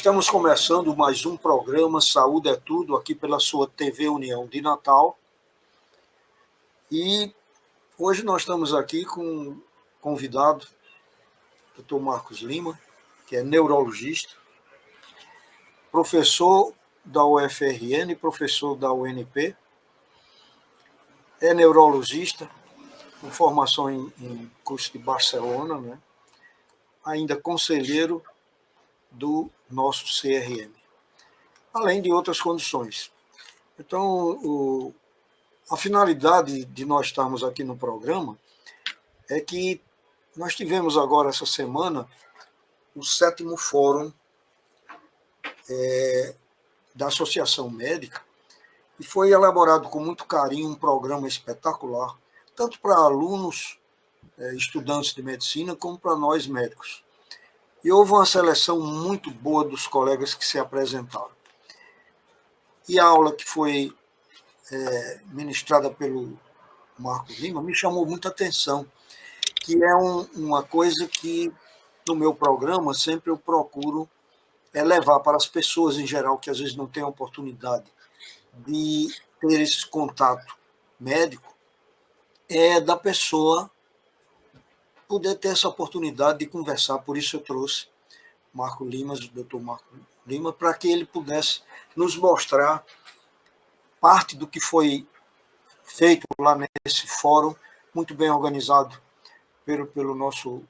Estamos começando mais um programa Saúde é Tudo, aqui pela sua TV União de Natal. E hoje nós estamos aqui com um convidado, Dr. Marcos Lima, que é neurologista, professor da UFRN, professor da UNP, é neurologista, com formação em curso de Barcelona, né? Ainda conselheiro do nosso CRM, além de outras condições. Então, a finalidade de nós estarmos aqui no programa é que nós tivemos agora, essa semana, o 7º Fórum da Associação Médica, e foi elaborado com muito carinho um programa espetacular, tanto para alunos, estudantes de medicina, como para nós médicos. E houve uma seleção muito boa dos colegas que se apresentaram. E a aula que foi ministrada pelo Marcos Lima me chamou muita atenção, que é uma coisa que, no meu programa, sempre eu procuro levar para as pessoas em geral, que às vezes não têm a oportunidade de ter esse contato médico, da pessoa poder ter essa oportunidade de conversar. Por isso eu trouxe Marco Lima, o Dr. Marco Lima, para que ele pudesse nos mostrar parte do que foi feito lá nesse fórum, muito bem organizado pelo nosso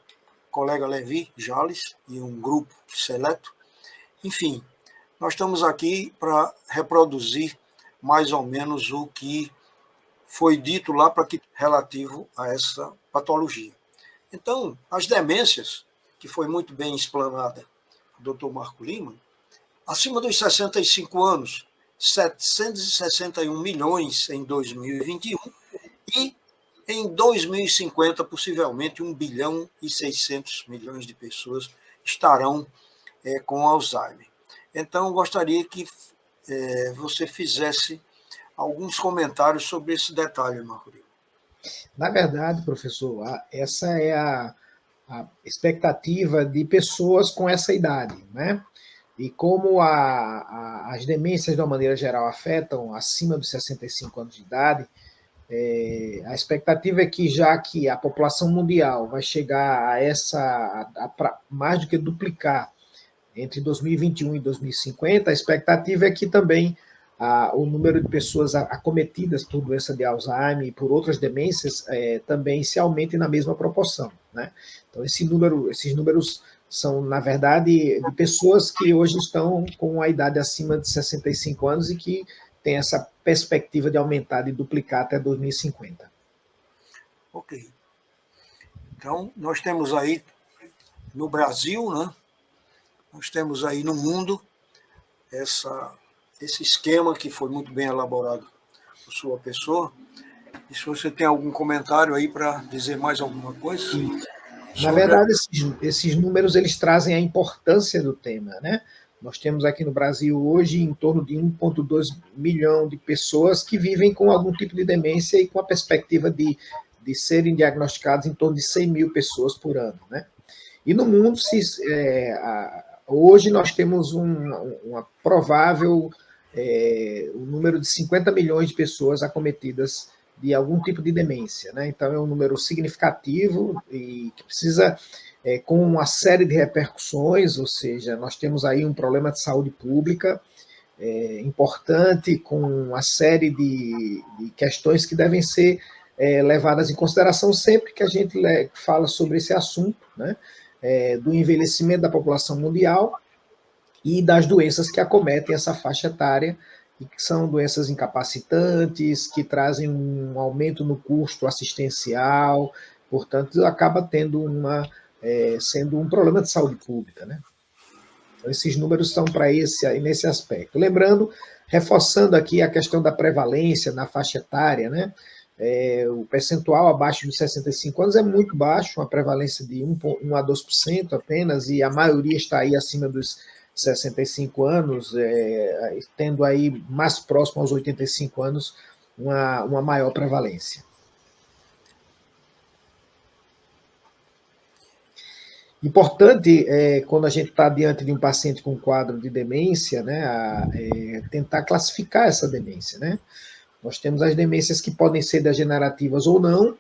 colega Levi Jales e um grupo seleto. Enfim, nós estamos aqui para reproduzir mais ou menos o que foi dito lá relativo a essa patologia. Então, as demências, que foi muito bem explanada do Dr. Marco Lima, acima dos 65 anos, 761 milhões em 2021 e em 2050, possivelmente, 1 bilhão e 600 milhões de pessoas estarão com Alzheimer. Então, gostaria que você fizesse alguns comentários sobre esse detalhe, Marco Lima. Na verdade, professor, essa é a expectativa de pessoas com essa idade, né? E como as demências, de uma maneira geral, afetam acima dos 65 anos de idade, a expectativa é que, já que a população mundial vai chegar a mais do que duplicar entre 2021 e 2050, a expectativa é que também o número de pessoas acometidas por doença de Alzheimer e por outras demências também se aumente na mesma proporção, né? Então, esses números são, na verdade, de pessoas que hoje estão com a idade acima de 65 anos e que têm essa perspectiva de aumentar, de duplicar até 2050. Ok. Então, nós temos aí no Brasil, né? Nós temos aí no mundo esse esquema que foi muito bem elaborado por sua pessoa. E se você tem algum comentário aí para dizer mais alguma coisa? Sim. Na verdade, esses números eles trazem a importância do tema, né? Nós temos aqui no Brasil hoje em torno de 1,2 milhão de pessoas que vivem com algum tipo de demência e com a perspectiva de serem diagnosticados em torno de 100 mil pessoas por ano, né? E no mundo, hoje nós temos uma provável o número de 50 milhões de pessoas acometidas de algum tipo de demência, né? Então é um número significativo e que precisa, com uma série de repercussões, ou seja, nós temos aí um problema de saúde pública importante, com uma série de questões que devem ser levadas em consideração sempre que a gente fala sobre esse assunto, né? Do envelhecimento da população mundial e das doenças que acometem essa faixa etária, e que são doenças incapacitantes, que trazem um aumento no custo assistencial, portanto, acaba sendo um problema de saúde pública, né? Então, esses números são para nesse aspecto. Lembrando, reforçando aqui a questão da prevalência na faixa etária, né? O percentual abaixo de 65 anos é muito baixo, uma prevalência de 1 a 2% apenas, e a maioria está aí acima dos 65 anos, tendo aí mais próximo aos 85 anos uma maior prevalência. Importante, quando a gente está diante de um paciente com quadro de demência, né, tentar classificar essa demência, né? Nós temos as demências que podem ser degenerativas ou não,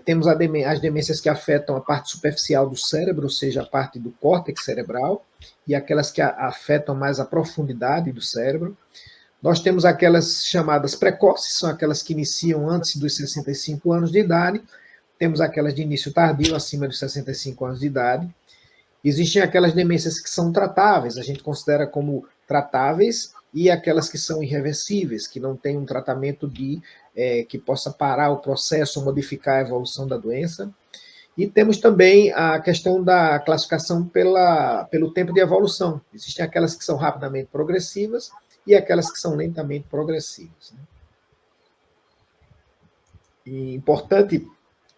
temos as demências que afetam a parte superficial do cérebro, ou seja, a parte do córtex cerebral, e aquelas que afetam mais a profundidade do cérebro. Nós temos aquelas chamadas precoces, são aquelas que iniciam antes dos 65 anos de idade, temos aquelas de início tardio, acima dos 65 anos de idade. Existem aquelas demências que são tratáveis, a gente considera como tratáveis, e aquelas que são irreversíveis, que não tem um tratamento que possa parar o processo, modificar a evolução da doença. E temos também a questão da classificação pelo tempo de evolução. Existem aquelas que são rapidamente progressivas e aquelas que são lentamente progressivas. E importante,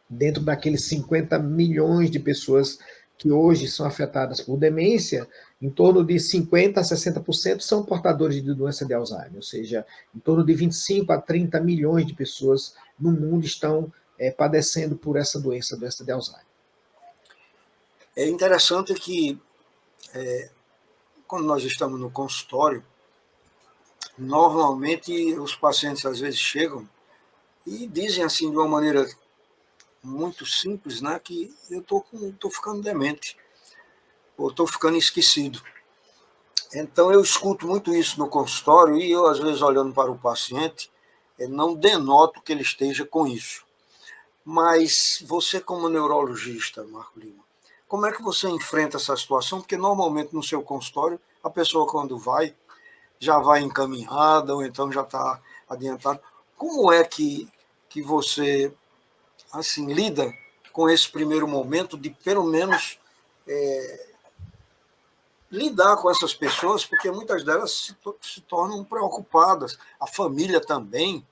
dentro daqueles 50 milhões de pessoas que hoje são afetadas por demência, em torno de 50% a 60% são portadores de doença de Alzheimer, ou seja, em torno de 25 a 30 milhões de pessoas no mundo estão padecendo por essa doença de Alzheimer. É interessante que, quando nós estamos no consultório, normalmente os pacientes às vezes chegam e dizem assim de uma maneira muito simples, né, que eu tô ficando demente, ou estou ficando esquecido. Então eu escuto muito isso no consultório e eu, às vezes, olhando para o paciente, não denoto que ele esteja com isso. Mas você, como neurologista, Marco Lima, como é que você enfrenta essa situação? Porque normalmente no seu consultório, a pessoa quando vai, já vai encaminhada ou então já está adiantada. Como é que você assim lida com esse primeiro momento de, pelo menos, lidar com essas pessoas, porque muitas delas se tornam preocupadas, a família também,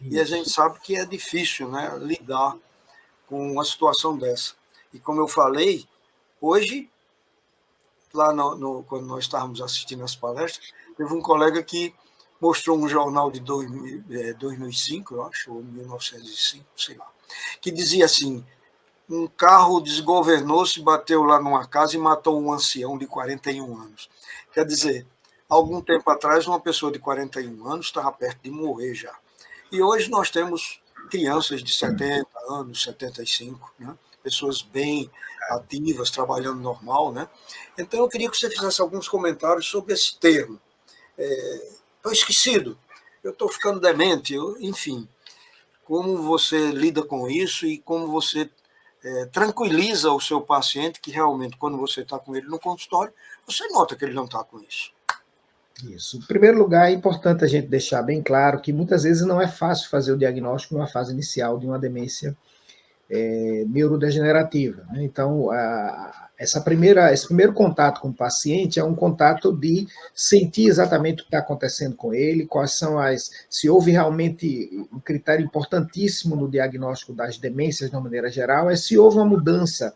e a gente sabe que é difícil, né, lidar com uma situação dessa. E como eu falei, hoje, lá quando nós estávamos assistindo as palestras, teve um colega que mostrou um jornal de 2005, eu acho, ou 1905, sei lá, que dizia assim: um carro desgovernou-se, bateu lá numa casa e matou um ancião de 41 anos. Quer dizer, algum tempo atrás, uma pessoa de 41 anos estava perto de morrer já. E hoje nós temos crianças de 70 anos, 75, né? Pessoas bem ativas, trabalhando normal, né? Então eu queria que você fizesse alguns comentários sobre esse termo. Estou esquecido, eu estou ficando demente, enfim. Como você lida com isso e como você tranquiliza o seu paciente, que realmente, quando você está com ele no consultório, você nota que ele não está com isso. Isso. Em primeiro lugar, é importante a gente deixar bem claro que muitas vezes não é fácil fazer o diagnóstico numa fase inicial de uma demência neurodegenerativa. Né? Então, esse primeiro contato com o paciente é um contato de sentir exatamente o que está acontecendo com ele, quais são se houve realmente um critério importantíssimo no diagnóstico das demências de uma maneira geral, é se houve uma mudança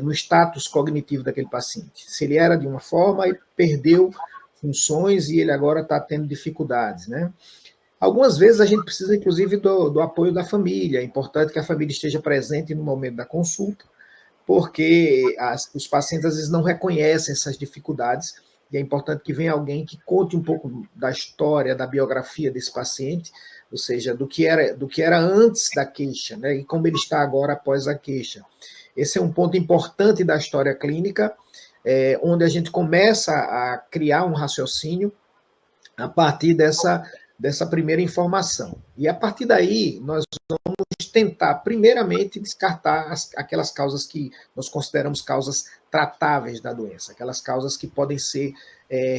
no status cognitivo daquele paciente. Se ele era de uma forma e perdeu funções e ele agora está tendo dificuldades, né? Algumas vezes a gente precisa, inclusive, do apoio da família. É importante que a família esteja presente no momento da consulta, porque os pacientes às vezes não reconhecem essas dificuldades e é importante que venha alguém que conte um pouco da história, da biografia desse paciente, ou seja, do que era antes da queixa, né, e como ele está agora após a queixa. Esse é um ponto importante da história clínica, onde a gente começa a criar um raciocínio a partir dessa primeira informação. E a partir daí, nós vamos tentar, primeiramente, descartar aquelas causas que nós consideramos causas tratáveis da doença, aquelas causas que podem ser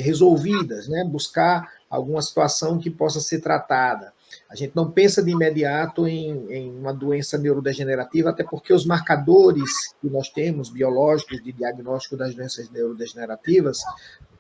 resolvidas, né? Buscar alguma situação que possa ser tratada. A gente não pensa de imediato em uma doença neurodegenerativa, até porque os marcadores que nós temos, biológicos, de diagnóstico das doenças neurodegenerativas,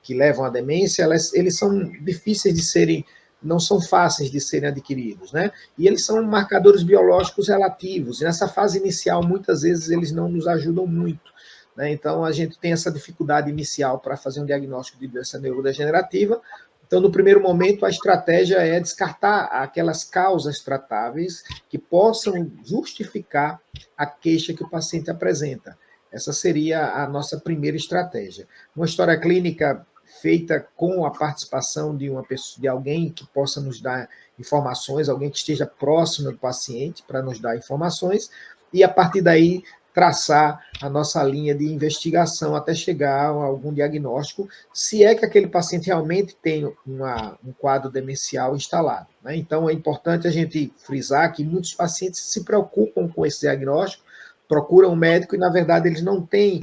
que levam à demência, eles são difíceis de serem, não são fáceis de serem adquiridos, né? E eles são marcadores biológicos relativos, e nessa fase inicial, muitas vezes, eles não nos ajudam muito, né? Então, a gente tem essa dificuldade inicial para fazer um diagnóstico de doença neurodegenerativa. Então, no primeiro momento, a estratégia é descartar aquelas causas tratáveis que possam justificar a queixa que o paciente apresenta. Essa seria a nossa primeira estratégia. Uma história clínica feita com a participação de uma pessoa, de alguém que possa nos dar informações, alguém que esteja próximo do paciente para nos dar informações, e a partir daí traçar a nossa linha de investigação até chegar a algum diagnóstico, se é que aquele paciente realmente tem um quadro demencial instalado, né? Então, é importante a gente frisar que muitos pacientes se preocupam com esse diagnóstico, procuram um médico e, na verdade, eles não têm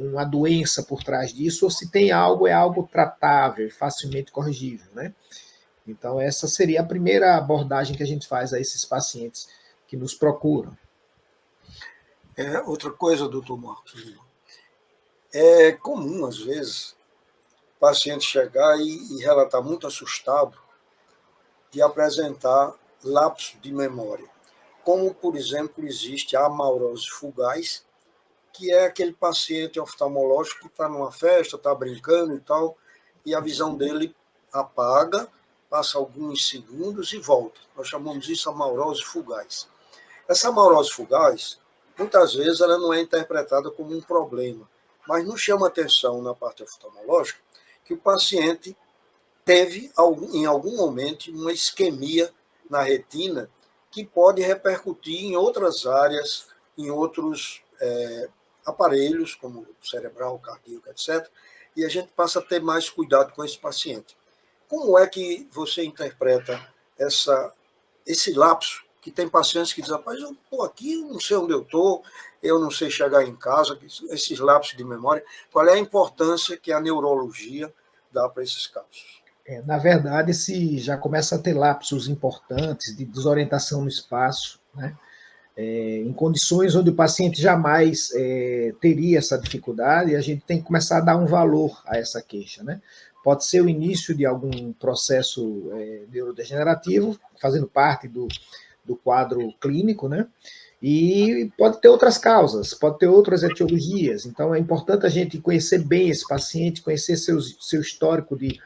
uma doença por trás disso, ou se tem algo, é algo tratável, facilmente corrigível, né? Então, essa seria a primeira abordagem que a gente faz a esses pacientes que nos procuram. Outra coisa, doutor Marcos Lima, é comum, às vezes, o paciente chegar e relatar muito assustado de apresentar lapsos de memória, como, por exemplo, existe a amaurose fugaz, que é aquele paciente oftalmológico que está numa festa, está brincando e tal, e a visão dele apaga, passa alguns segundos e volta. Nós chamamos isso de amaurose fugaz. Essa amaurose fugaz, muitas vezes, ela não é interpretada como um problema, mas nos chama atenção na parte oftalmológica que o paciente teve, em algum momento, uma isquemia na retina que pode repercutir em outras áreas, em outros aparelhos, como cerebral, cardíaco, etc., e a gente passa a ter mais cuidado com esse paciente. Como é que você interpreta esse lapso, que tem pacientes que dizem, rapaz, eu estou aqui, eu não sei onde eu estou, eu não sei chegar em casa, esses lapsos de memória, qual é a importância que a neurologia dá para esses casos? Na verdade, se já começa a ter lapsos importantes de desorientação no espaço, né? Em condições onde o paciente jamais teria essa dificuldade, a gente tem que começar a dar um valor a essa queixa, né? Pode ser o início de algum processo neurodegenerativo, fazendo parte do quadro clínico, né? E pode ter outras causas, pode ter outras etiologias. Então, é importante a gente conhecer bem esse paciente, conhecer seu histórico de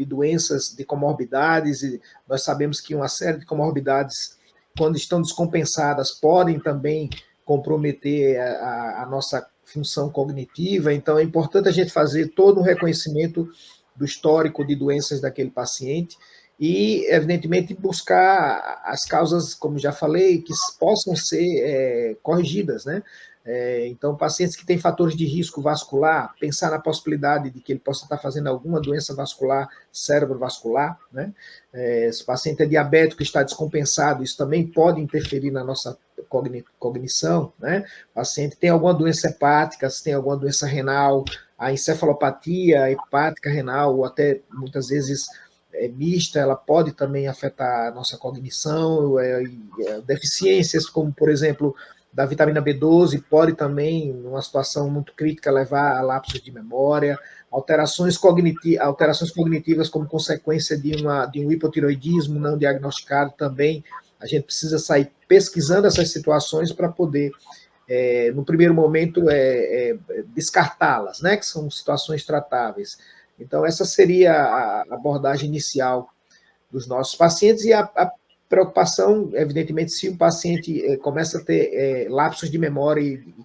doenças, de comorbidades. E nós sabemos que uma série de comorbidades, quando estão descompensadas, podem também comprometer a nossa função cognitiva. Então, é importante a gente fazer todo um reconhecimento do histórico de doenças daquele paciente e, evidentemente, buscar as causas, como já falei, que possam ser corrigidas, né? Então, pacientes que têm fatores de risco vascular, pensar na possibilidade de que ele possa estar fazendo alguma doença vascular, cerebrovascular, né? Se o paciente é diabético e está descompensado, isso também pode interferir na nossa cognição, né? O paciente tem alguma doença hepática, se tem alguma doença renal, a encefalopatia hepática renal, ou até muitas vezes mista, ela pode também afetar a nossa cognição, deficiências como, por exemplo, da vitamina B12 pode também, numa situação muito crítica, levar a lapsos de memória, alterações cognitivas como consequência de um hipotiroidismo não diagnosticado também. A gente precisa sair pesquisando essas situações para poder, no primeiro momento, descartá-las, né, que são situações tratáveis. Então, essa seria a abordagem inicial dos nossos pacientes e a preocupação, evidentemente, se o paciente começa a ter lapsos de memória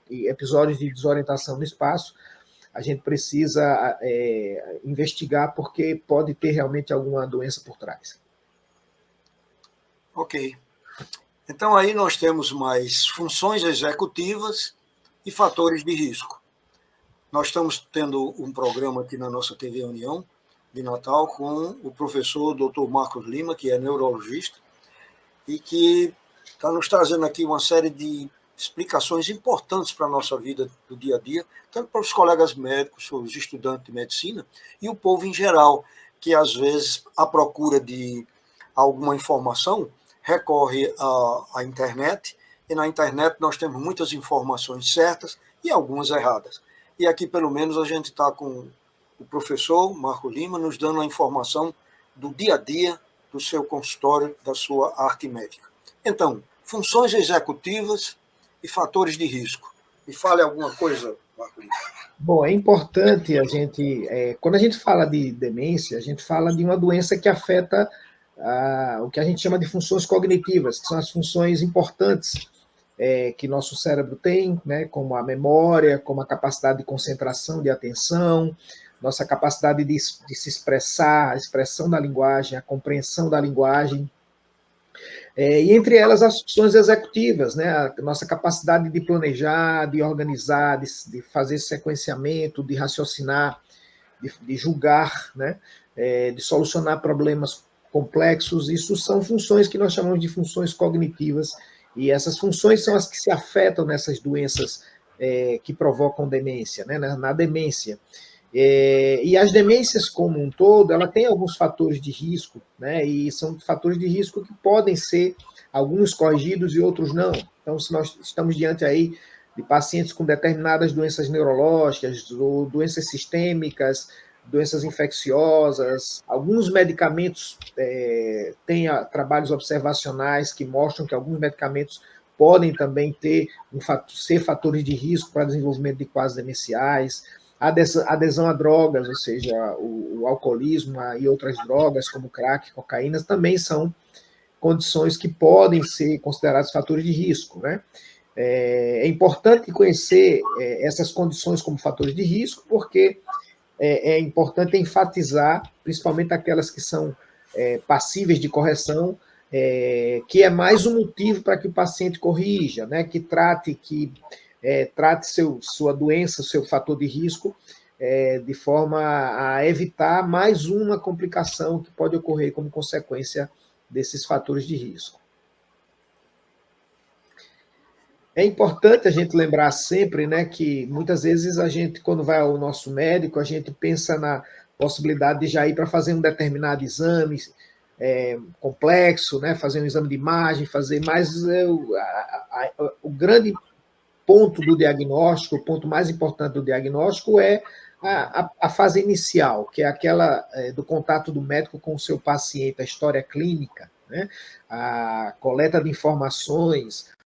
e episódios de desorientação no espaço, a gente precisa investigar porque pode ter realmente alguma doença por trás. Ok. Então, aí nós temos mais funções executivas e fatores de risco. Nós estamos tendo um programa aqui na nossa TV União, de Natal, com o professor Dr. Marcos Lima, que é neurologista, e que está nos trazendo aqui uma série de explicações importantes para a nossa vida do dia a dia, tanto para os colegas médicos, os estudantes de medicina, e o povo em geral, que às vezes, à procura de alguma informação, recorre à internet, e na internet nós temos muitas informações certas e algumas erradas. E aqui, pelo menos, a gente está com o professor Marco Lima nos dando a informação do dia a dia do seu consultório, da sua arte médica. Então, funções executivas e fatores de risco. Me fale alguma coisa, Marco Lima. Bom, é importante a gente, quando a gente fala de demência, a gente fala de uma doença que afeta o que a gente chama de funções cognitivas, que são as funções importantes que nosso cérebro tem, né, como a memória, como a capacidade de concentração, de atenção, nossa capacidade de se expressar, a expressão da linguagem, a compreensão da linguagem, e entre elas as funções executivas, né, a nossa capacidade de planejar, de organizar, de fazer sequenciamento, de raciocinar, de julgar, né, de solucionar problemas complexos. Isso são funções que nós chamamos de funções cognitivas, e essas funções são as que se afetam nessas doenças que provocam demência, né, na demência. E as demências como um todo, ela tem alguns fatores de risco, né, e são fatores de risco que podem ser, alguns corrigidos e outros não. Então, se nós estamos diante aí de pacientes com determinadas doenças neurológicas, ou doenças sistêmicas, doenças infecciosas, alguns medicamentos têm trabalhos observacionais que mostram que alguns medicamentos podem também ser fatores de risco para desenvolvimento de quadros demenciais. A adesão a drogas, ou seja, o alcoolismo e outras drogas, como crack, cocaína, também são condições que podem ser consideradas fatores de risco, né? É importante conhecer essas condições como fatores de risco, porque é importante enfatizar, principalmente aquelas que são passíveis de correção, que é mais um motivo para que o paciente corrija, né? Que trate sua doença, seu fator de risco, de forma a evitar mais uma complicação que pode ocorrer como consequência desses fatores de risco. É importante a gente lembrar sempre, né, que muitas vezes a gente, quando vai ao nosso médico, a gente pensa na possibilidade de já ir para fazer um determinado exame complexo, né, fazer um exame de imagem, mas o grande ponto do diagnóstico, o ponto mais importante do diagnóstico é a fase inicial, que é aquela do contato do médico com o seu paciente, a história clínica, né, a coleta de informações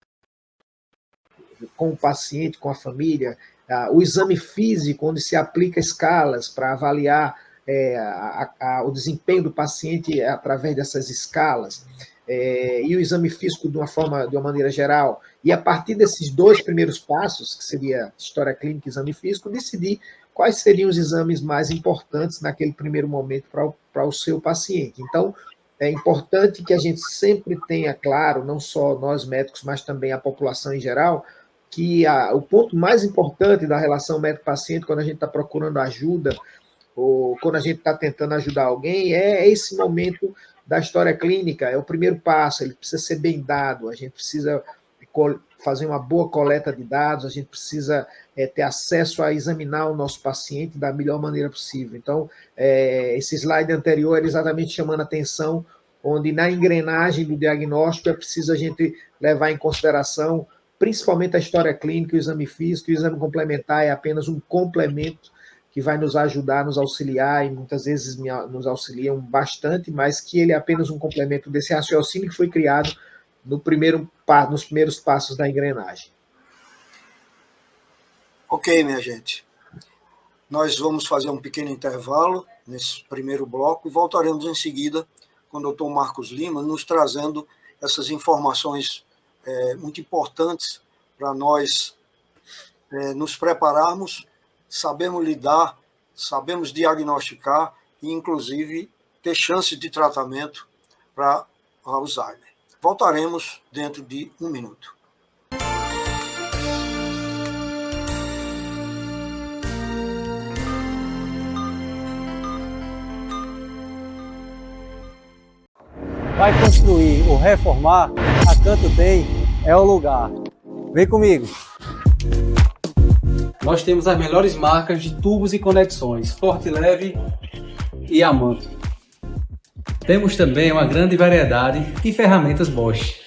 com o paciente, com a família, o exame físico, onde se aplica escalas para avaliar o desempenho do paciente através dessas escalas, e o exame físico de uma maneira geral. E a partir desses dois primeiros passos, que seria história clínica e exame físico, decidir quais seriam os exames mais importantes naquele primeiro momento para o seu paciente. Então, é importante que a gente sempre tenha claro, não só nós médicos, mas também a população em geral, que o ponto mais importante da relação médico-paciente, quando a gente está procurando ajuda, ou quando a gente está tentando ajudar alguém, é esse momento da história clínica, é o primeiro passo, ele precisa ser bem dado, a gente precisa fazer uma boa coleta de dados, a gente precisa ter acesso a examinar o nosso paciente da melhor maneira possível. Então, esse slide anterior era exatamente chamando a atenção, onde na engrenagem do diagnóstico é preciso a gente levar em consideração principalmente a história clínica, o exame físico, e o exame complementar é apenas um complemento que vai nos ajudar, nos auxiliar, e muitas vezes nos auxiliam bastante, mas que ele é apenas um complemento desse raciocínio que foi criado nos primeiros passos da engrenagem. Ok, minha gente. Nós vamos fazer um pequeno intervalo nesse primeiro bloco e voltaremos em seguida com o Dr. Marcos Lima, nos trazendo essas informações muito importantes para nós nos prepararmos, sabemos lidar, sabemos diagnosticar e, inclusive, ter chances de tratamento para Alzheimer. Voltaremos dentro de 1 minuto. Vai construir ou reformar, a Canto Tem é o lugar. Vem comigo! Nós temos as melhores marcas de tubos e conexões, Forte Leve e Amanto. Temos também uma grande variedade de ferramentas Bosch.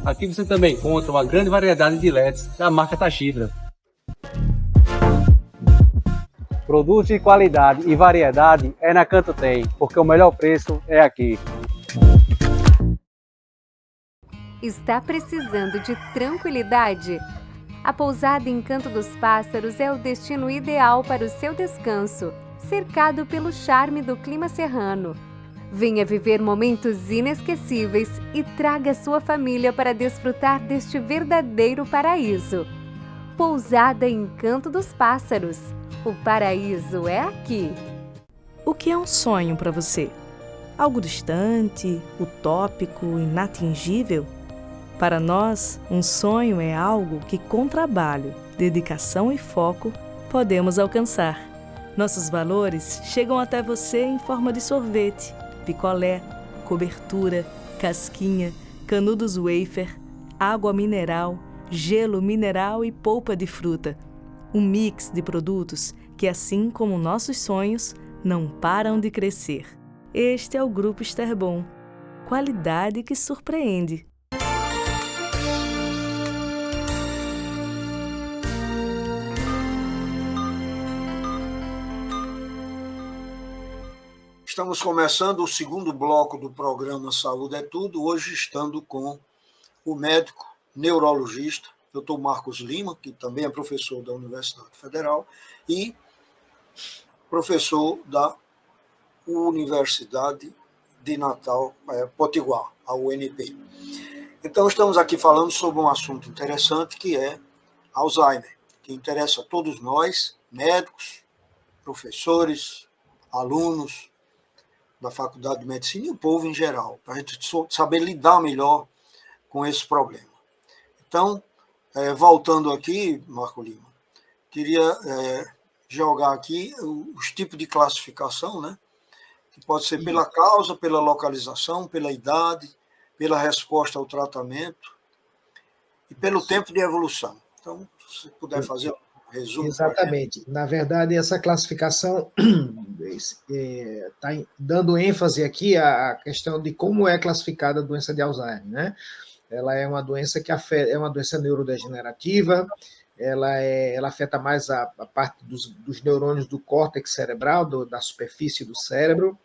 Aqui você também encontra uma grande variedade de LEDs da marca Toshiba. Produtos de qualidade e variedade é na Canto Tem, porque o melhor preço é aqui. Está precisando de tranquilidade? A pousada Encanto dos Pássaros é o destino ideal para o seu descanso, cercado pelo charme do clima serrano. Venha viver momentos inesquecíveis e traga sua família para desfrutar deste verdadeiro paraíso. Pousada Encanto dos Pássaros. O paraíso é aqui. O que é um sonho para você? Algo distante, utópico, inatingível? Para nós, um sonho é algo que, com trabalho, dedicação e foco, podemos alcançar. Nossos valores chegam até você em forma de sorvete, picolé, cobertura, casquinha, canudos wafer, água mineral, gelo mineral e polpa de fruta. Um mix de produtos que, assim como nossos sonhos, não param de crescer. Este é o Grupo Esterbon. Qualidade que surpreende. Estamos começando o segundo bloco do programa Saúde é Tudo, hoje estando com o médico neurologista, Dr. Marcos Lima, que também é professor da Universidade Federal e professor da Universidade de Natal, Potiguar, a UNP. Então, estamos aqui falando sobre um assunto interessante que é Alzheimer, que interessa a todos nós, médicos, professores, alunos da Faculdade de Medicina e o povo em geral, para a gente saber lidar melhor com esse problema. Então, voltando aqui, Marco Lima, queria jogar aqui os tipos de classificação, né? Que pode ser pela causa, pela localização, pela idade, pela resposta ao tratamento e pelo tempo de evolução. Então, se você puder fazer um resumo. Exatamente. Na verdade, essa classificação está dando ênfase aqui à questão de como é classificada a doença de Alzheimer, né? Ela é uma doença que é uma doença neurodegenerativa, ela afeta mais a parte dos neurônios do córtex cerebral, da superfície do cérebro.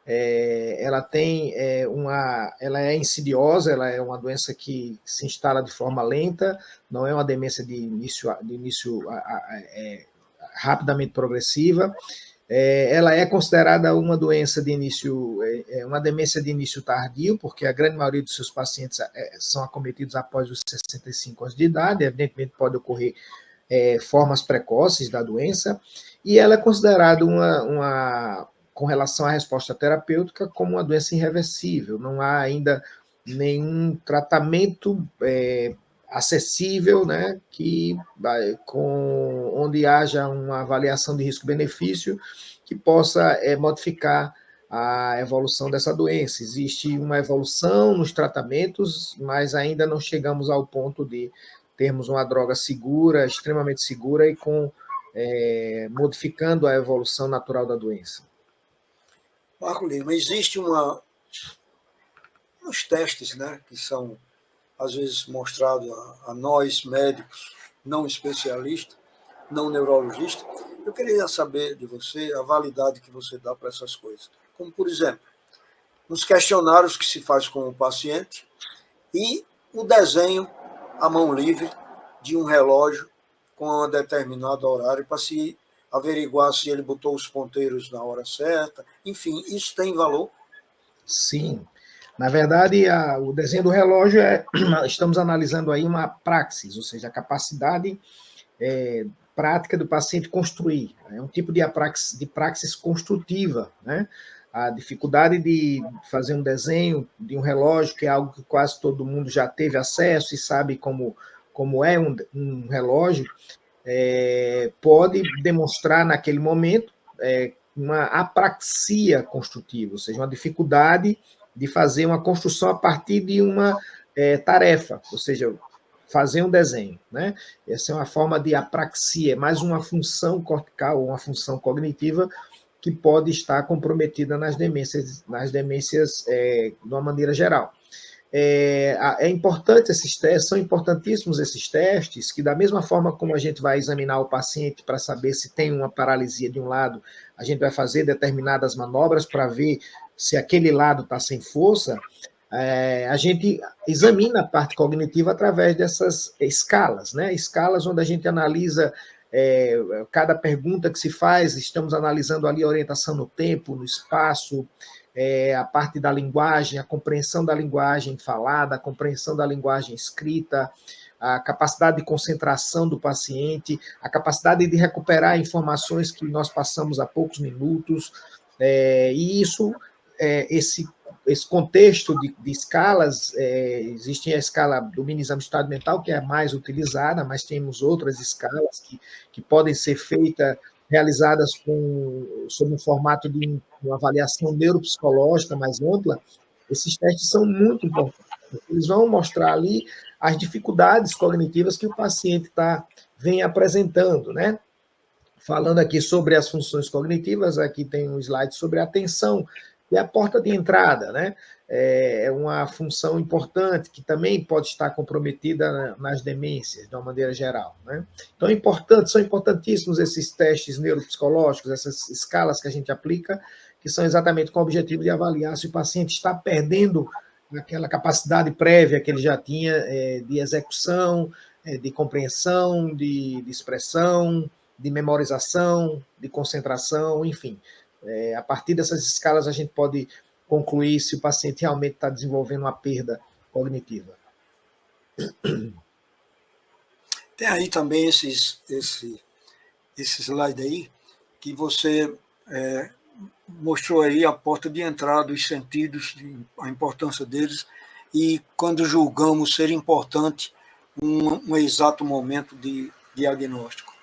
Ela é insidiosa, ela é uma doença que se instala de forma lenta, não é uma demência de início rapidamente progressiva. Ela é considerada uma doença de início, uma demência de início tardio, porque a grande maioria dos seus pacientes são acometidos após os 65 anos de idade, evidentemente pode ocorrer formas precoces da doença, e ela é considerada com relação à resposta terapêutica, como uma doença irreversível. Não há ainda nenhum tratamento acessível, né, onde haja uma avaliação de risco-benefício que possa modificar a evolução dessa doença. Existe uma evolução nos tratamentos, mas ainda não chegamos ao ponto de termos uma droga segura, extremamente segura, e modificando a evolução natural da doença. Marco Lima, existe uns testes, né, que são, às vezes, mostrados a nós, médicos, não especialistas, não neurologistas. Eu queria saber de você a validade que você dá para essas coisas. Como, por exemplo, nos questionários que se faz com o paciente e o desenho à mão livre de um relógio com um determinado horário para se averiguar se ele botou os ponteiros na hora certa. Enfim, isso tem valor? Sim. Na verdade, o desenho do relógio estamos analisando aí uma praxis, ou seja, a capacidade prática do paciente construir. É um tipo de praxis construtiva, né? A dificuldade de fazer um desenho de um relógio, que é algo que quase todo mundo já teve acesso e sabe como é um relógio, pode demonstrar naquele momento uma apraxia construtiva, ou seja, uma dificuldade de fazer uma construção a partir de uma tarefa, ou seja, fazer um desenho, né? Essa é uma forma de apraxia, mais uma função cortical, uma função cognitiva que pode estar comprometida nas demências de uma maneira geral. É importante esses testes, são importantíssimos esses testes, que da mesma forma como a gente vai examinar o paciente para saber se tem uma paralisia de um lado, a gente vai fazer determinadas manobras para ver se aquele lado está sem força, a gente examina a parte cognitiva através dessas escalas, né? Escalas onde a gente analisa cada pergunta que se faz, estamos analisando ali a orientação no tempo, no espaço, a parte da linguagem, a compreensão da linguagem falada, a compreensão da linguagem escrita, a capacidade de concentração do paciente, a capacidade de recuperar informações que nós passamos há poucos minutos, e isso, esse contexto de escalas, existe a escala do mini-exame de estado mental, que é a mais utilizada, mas temos outras escalas que podem ser realizadas sob um formato de uma avaliação neuropsicológica mais ampla. Esses testes são muito importantes. Eles vão mostrar ali as dificuldades cognitivas que o paciente vem apresentando, né? Falando aqui sobre as funções cognitivas, aqui tem um slide sobre a atenção, que é a porta de entrada, né? É uma função importante que também pode estar comprometida nas demências, de uma maneira geral, né? Então, são importantíssimos esses testes neuropsicológicos, essas escalas que a gente aplica, que são exatamente com o objetivo de avaliar se o paciente está perdendo aquela capacidade prévia que ele já tinha de execução, de compreensão, de expressão, de memorização, de concentração, enfim. A partir dessas escalas, a gente pode concluir se o paciente realmente está desenvolvendo uma perda cognitiva. Tem aí também esse slide aí, que você mostrou aí a porta de entrada, os sentidos, a importância deles, e quando julgamos ser importante um exato momento de diagnóstico.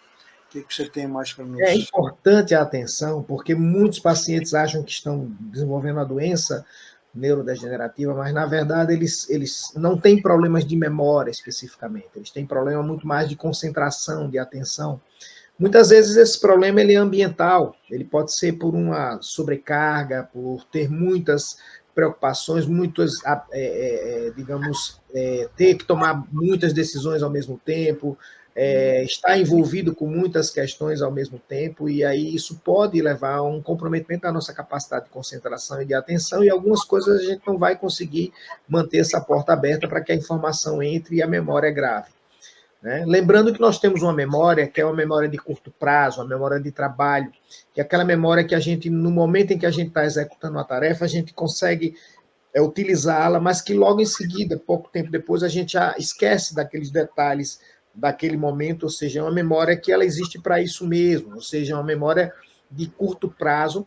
O que você tem mais para nos... É importante a atenção, porque muitos pacientes acham que estão desenvolvendo a doença neurodegenerativa, mas, na verdade, eles não têm problemas de memória especificamente, eles têm problema muito mais de concentração, de atenção. Muitas vezes esse problema ele é ambiental, ele pode ser por uma sobrecarga, por ter muitas preocupações, ter que tomar muitas decisões ao mesmo tempo, estar envolvido com muitas questões ao mesmo tempo, e aí isso pode levar a um comprometimento da nossa capacidade de concentração e de atenção, e algumas coisas a gente não vai conseguir manter essa porta aberta para que a informação entre e a memória é grave. Né? Lembrando que nós temos uma memória que é uma memória de curto prazo, uma memória de trabalho, que é aquela memória que a gente, no momento em que a gente está executando uma tarefa, a gente consegue utilizá-la, mas que logo em seguida, pouco tempo depois, a gente já esquece daqueles detalhes daquele momento, ou seja, é uma memória que ela existe para isso mesmo, ou seja, é uma memória de curto prazo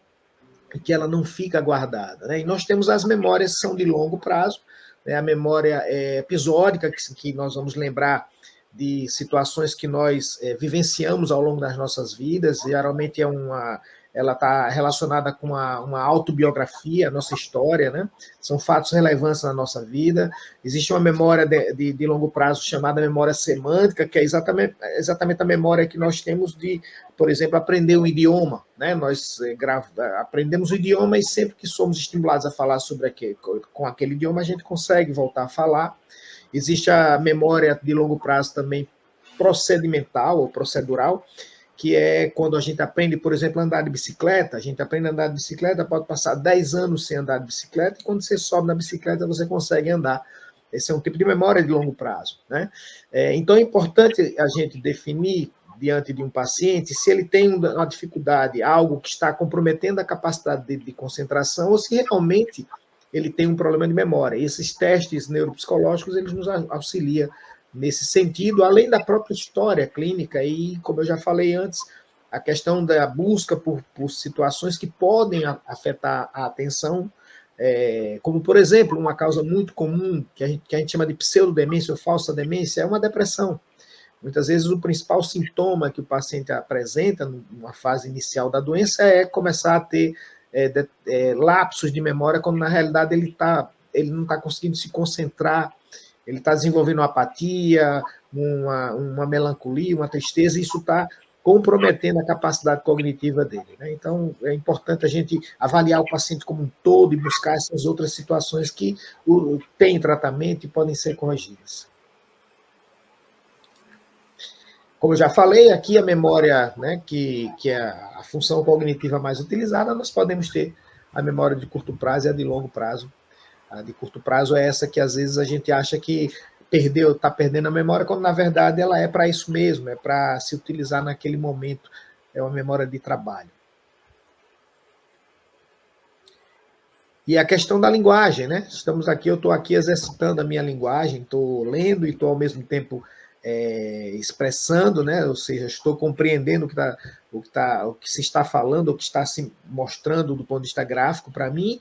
e que ela não fica guardada. Né? E nós temos as memórias que são de longo prazo, né? A memória episódica, que nós vamos lembrar de situações que nós vivenciamos ao longo das nossas vidas, geralmente ela está relacionada com uma autobiografia, a nossa história, né? São fatos relevantes na nossa vida. Existe uma memória de longo prazo chamada memória semântica, que é exatamente a memória que nós temos de, por exemplo, aprender um idioma, né? Nós aprendemos o idioma e sempre que somos estimulados a falar com aquele idioma, a gente consegue voltar a falar. Existe a memória de longo prazo também procedimental ou procedural, que é quando a gente aprende, por exemplo, a andar de bicicleta. A gente aprende a andar de bicicleta, pode passar 10 anos sem andar de bicicleta, e quando você sobe na bicicleta, você consegue andar. Esse é um tipo de memória de longo prazo. Né? Então, é importante a gente definir, diante de um paciente, se ele tem uma dificuldade, algo que está comprometendo a capacidade de concentração, ou se realmente ele tem um problema de memória. Esses testes neuropsicológicos, eles nos auxiliam nesse sentido, além da própria história clínica, e, como eu já falei antes, a questão da busca por situações que podem afetar a atenção, como, por exemplo, uma causa muito comum, que a gente chama de pseudodemência ou falsa demência, é uma depressão. Muitas vezes o principal sintoma que o paciente apresenta numa fase inicial da doença é começar a ter lapsos de memória, quando na realidade ele não está conseguindo se concentrar, ele está desenvolvendo uma apatia, uma melancolia, uma tristeza, e isso está comprometendo a capacidade cognitiva dele. Né? Então, é importante a gente avaliar o paciente como um todo e buscar essas outras situações que têm tratamento e podem ser corrigidas. Como eu já falei, aqui a memória, né, que é a função cognitiva mais utilizada, nós podemos ter a memória de curto prazo e a de longo prazo. A de curto prazo é essa que às vezes a gente acha que está perdendo a memória, quando na verdade ela é para isso mesmo, é para se utilizar naquele momento, é uma memória de trabalho. E a questão da linguagem, né? Eu estou aqui exercitando a minha linguagem, estou lendo e estou ao mesmo tempo expressando, né? Ou seja, estou compreendendo o que se está falando, o que está se mostrando do ponto de vista gráfico para mim,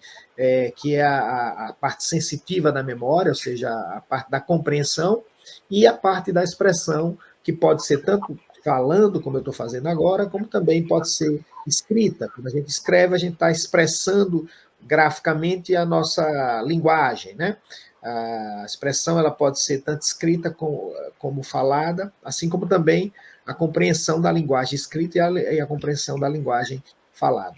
que é a parte sensitiva da memória, ou seja, a parte da compreensão, e a parte da expressão, que pode ser tanto falando, como eu estou fazendo agora, como também pode ser escrita. Quando a gente escreve, a gente está expressando graficamente a nossa linguagem, né? A expressão ela pode ser tanto escrita como falada, assim como também a compreensão da linguagem escrita e a compreensão da linguagem falada.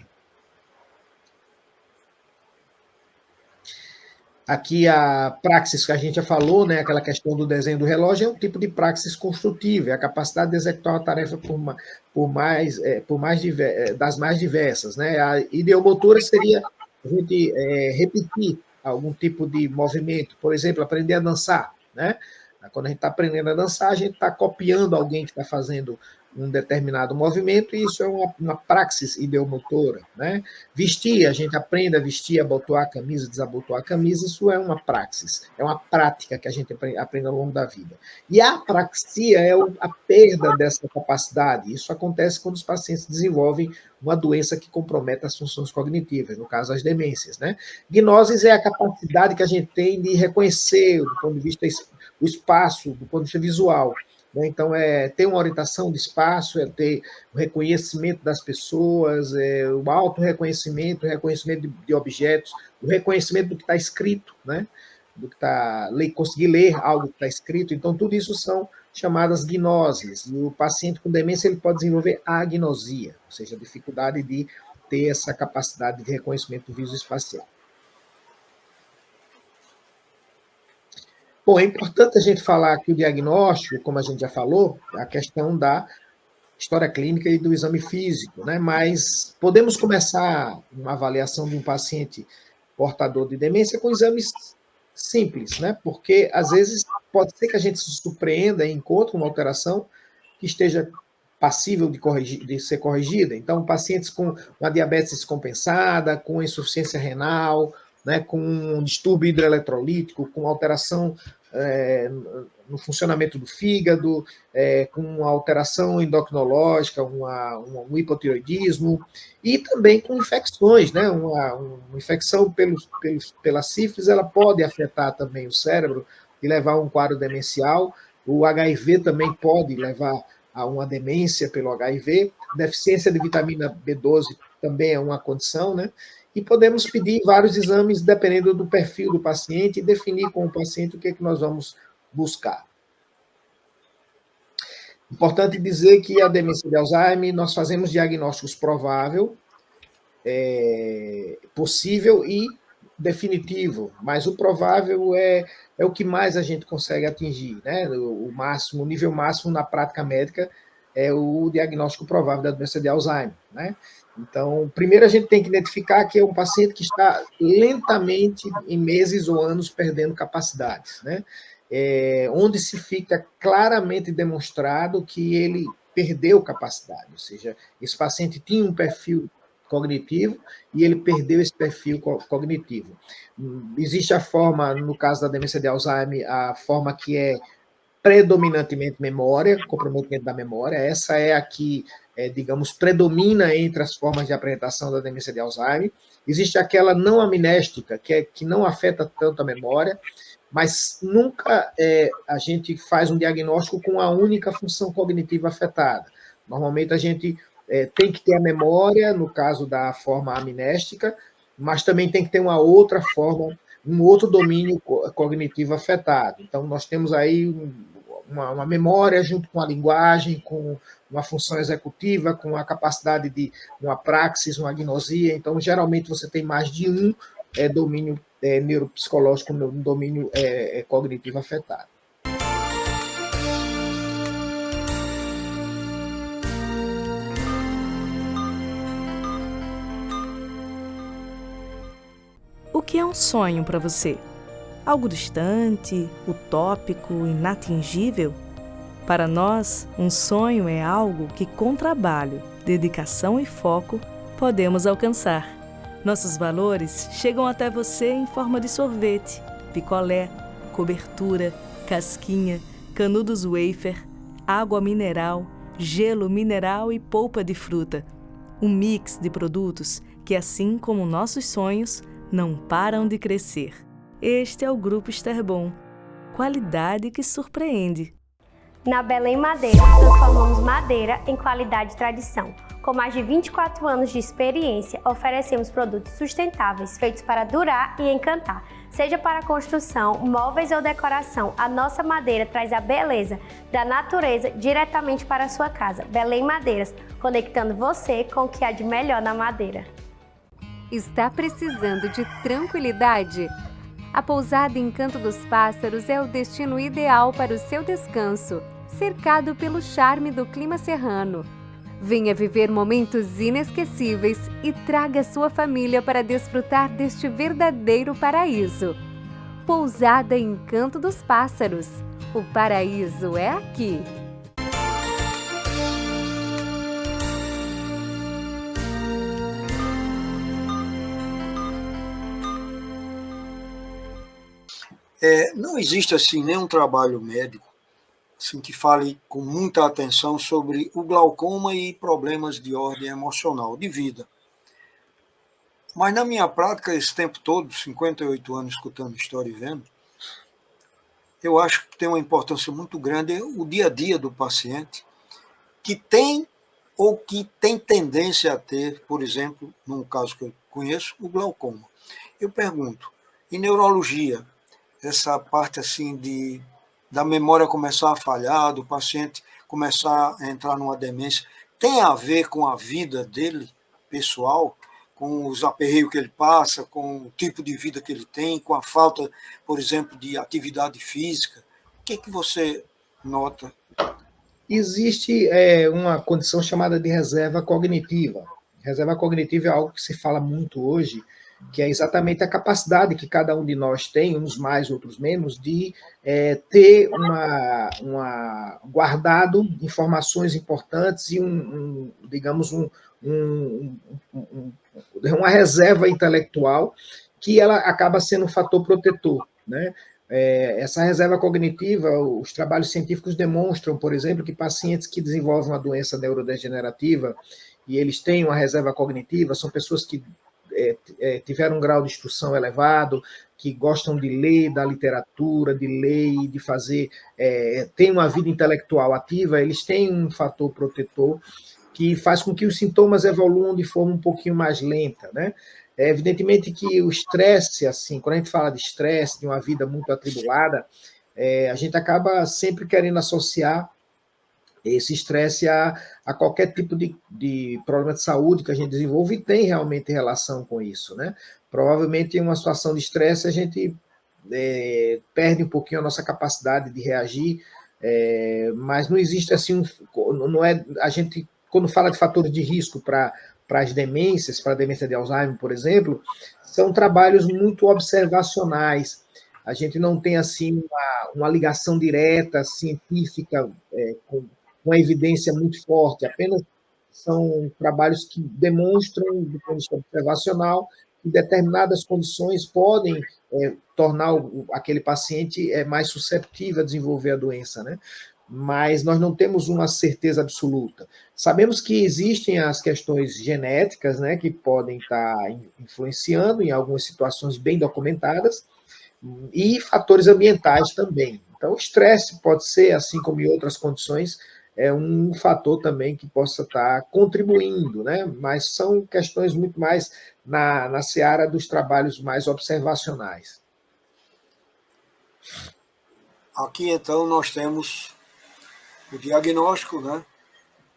Aqui a praxis que a gente já falou, né, aquela questão do desenho do relógio, é um tipo de praxis construtiva, é a capacidade de executar uma tarefa das mais diversas. Né? A ideomotora seria a gente repetir algum tipo de movimento, por exemplo, aprender a dançar. Né? Quando a gente está aprendendo a dançar, a gente está copiando alguém que está fazendo um determinado movimento, e isso é uma praxis ideomotora. Né? Vestir, a gente aprende a vestir, abotoar a camisa, desabotoar a camisa, isso é uma praxis, é uma prática que a gente aprende ao longo da vida. E a apraxia é a perda dessa capacidade. Isso acontece quando os pacientes desenvolvem uma doença que compromete as funções cognitivas, no caso, as demências. Né? Gnoses é a capacidade que a gente tem de reconhecer, do ponto de vista o espaço, do ponto de vista visual. Então, ter uma orientação de espaço, ter o reconhecimento das pessoas, o auto-reconhecimento, o reconhecimento de objetos, o reconhecimento do que está escrito, né? Conseguir ler algo que está escrito. Então, tudo isso são chamadas gnoses. E o paciente com demência ele pode desenvolver agnosia, ou seja, a dificuldade de ter essa capacidade de reconhecimento visoespacial. Bom, é importante a gente falar que o diagnóstico, como a gente já falou, a questão da história clínica e do exame físico, né? Mas podemos começar uma avaliação de um paciente portador de demência com exames simples, né? Porque, às vezes, pode ser que a gente se surpreenda e encontre uma alteração que esteja passível de ser corrigida. Então, pacientes com uma diabetes descompensada, com insuficiência renal, né, com um distúrbio hidroeletrolítico, com alteração no funcionamento do fígado, com alteração endocrinológica, um hipotireoidismo, e também com infecções. Né, uma infecção pela sífilis, ela pode afetar também o cérebro e levar a um quadro demencial. O HIV também pode levar a uma demência pelo HIV. Deficiência de vitamina B12 também é uma condição, né? E podemos pedir vários exames dependendo do perfil do paciente e definir com o paciente o que é que nós vamos buscar. Importante dizer que a demência de Alzheimer, nós fazemos diagnósticos possível e definitivo, mas o provável é o que mais a gente consegue atingir, né? O nível máximo na prática médica é o diagnóstico provável da doença de Alzheimer, né? Então, primeiro a gente tem que identificar que é um paciente que está lentamente, em meses ou anos, perdendo capacidades, né? Onde se fica claramente demonstrado que ele perdeu capacidade, ou seja, esse paciente tinha um perfil cognitivo e ele perdeu esse perfil cognitivo. Existe a forma, no caso da demência de Alzheimer, a forma que é predominantemente memória, comprometimento da memória, essa é a que, digamos, predomina entre as formas de apresentação da demência de Alzheimer. Existe aquela não amnéstica, que não afeta tanto a memória, mas nunca a gente faz um diagnóstico com a única função cognitiva afetada. Normalmente a gente tem que ter a memória, no caso da forma amnéstica, mas também tem que ter uma outra forma, um outro domínio cognitivo afetado. Então, nós temos aí uma memória junto com a linguagem, com uma função executiva, com a capacidade de uma praxis, uma agnosia. Então, geralmente, você tem mais de um domínio neuropsicológico, um domínio cognitivo afetado. O que é um sonho para você? Algo distante, utópico, inatingível? Para nós, um sonho é algo que, com trabalho, dedicação e foco, podemos alcançar. Nossos valores chegam até você em forma de sorvete, picolé, cobertura, casquinha, canudos wafer, água mineral, gelo mineral e polpa de fruta. Um mix de produtos que, assim como nossos sonhos, não param de crescer. Este é o Grupo Esterbon. Qualidade que surpreende. Na Belém Madeiras, transformamos madeira em qualidade e tradição. Com mais de 24 anos de experiência, oferecemos produtos sustentáveis, feitos para durar e encantar. Seja para construção, móveis ou decoração, a nossa madeira traz a beleza da natureza diretamente para a sua casa. Belém Madeiras, conectando você com o que há de melhor na madeira. Está precisando de tranquilidade? A pousada Encanto dos Pássaros é o destino ideal para o seu descanso, cercado pelo charme do clima serrano. Venha viver momentos inesquecíveis e traga sua família para desfrutar deste verdadeiro paraíso. Pousada Encanto dos Pássaros. O paraíso é aqui. Não existe assim nenhum trabalho médico assim, que fale com muita atenção sobre o glaucoma e problemas de ordem emocional, de vida. Mas na minha prática, esse tempo todo, 58 anos escutando história e vendo, eu acho que tem uma importância muito grande o dia a dia do paciente, que tem ou que tem tendência a ter, por exemplo, num caso que eu conheço, o glaucoma. Eu pergunto, em neurologia, essa parte assim da memória começar a falhar, do paciente começar a entrar numa demência, tem a ver com a vida dele, pessoal, com os aperreios que ele passa, com o tipo de vida que ele tem, com a falta, por exemplo, de atividade física. O que você nota? Existe uma condição chamada de reserva cognitiva. Reserva cognitiva é algo que se fala muito hoje, que é exatamente a capacidade que cada um de nós tem, uns mais, outros menos, de ter guardado informações importantes e digamos, uma reserva intelectual que ela acaba sendo um fator protetor, né? Essa reserva cognitiva, os trabalhos científicos demonstram, por exemplo, que pacientes que desenvolvem uma doença neurodegenerativa e eles têm uma reserva cognitiva, são pessoas que tiveram um grau de instrução elevado, que gostam de ler da literatura, de ler e de fazer, têm uma vida intelectual ativa, eles têm um fator protetor que faz com que os sintomas evoluam de forma um pouquinho mais lenta, né? Evidentemente que o estresse, assim, quando a gente fala de estresse, de uma vida muito atribulada, a gente acaba sempre querendo associar esse estresse a qualquer tipo de problema de saúde que a gente desenvolve e tem realmente relação com isso, né? Provavelmente em uma situação de estresse a gente perde um pouquinho a nossa capacidade de reagir, mas não existe assim, não é a gente quando fala de fatores de risco para as demências, para a demência de Alzheimer, por exemplo, são trabalhos muito observacionais. A gente não tem assim uma ligação direta científica com uma evidência muito forte, apenas são trabalhos que demonstram, do ponto de vista observacional, que determinadas condições podem tornar aquele paciente mais susceptível a desenvolver a doença, né? Mas nós não temos uma certeza absoluta. Sabemos que existem as questões genéticas, né, que podem estar influenciando em algumas situações bem documentadas, e fatores ambientais também. Então, o estresse pode ser, assim como em outras condições, um fator também que possa estar contribuindo, né? Mas são questões muito mais na seara dos trabalhos mais observacionais. Aqui, então, nós temos o diagnóstico, né?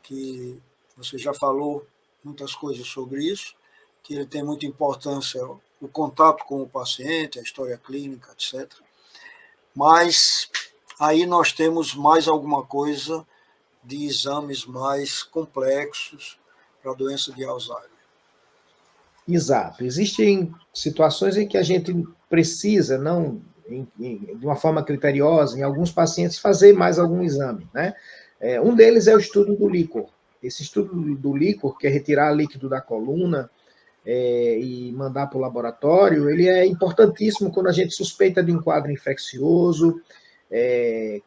Que você já falou muitas coisas sobre isso, que ele tem muita importância, o contato com o paciente, a história clínica, etc. Mas aí nós temos mais alguma coisa de exames mais complexos para a doença de Alzheimer. Exato. Existem situações em que a gente precisa, não de uma forma criteriosa, em alguns pacientes, fazer mais algum exame, né? Um deles é o estudo do líquor. Esse estudo do líquor, que é retirar líquido da coluna, e mandar para o laboratório, ele é importantíssimo quando a gente suspeita de um quadro infeccioso,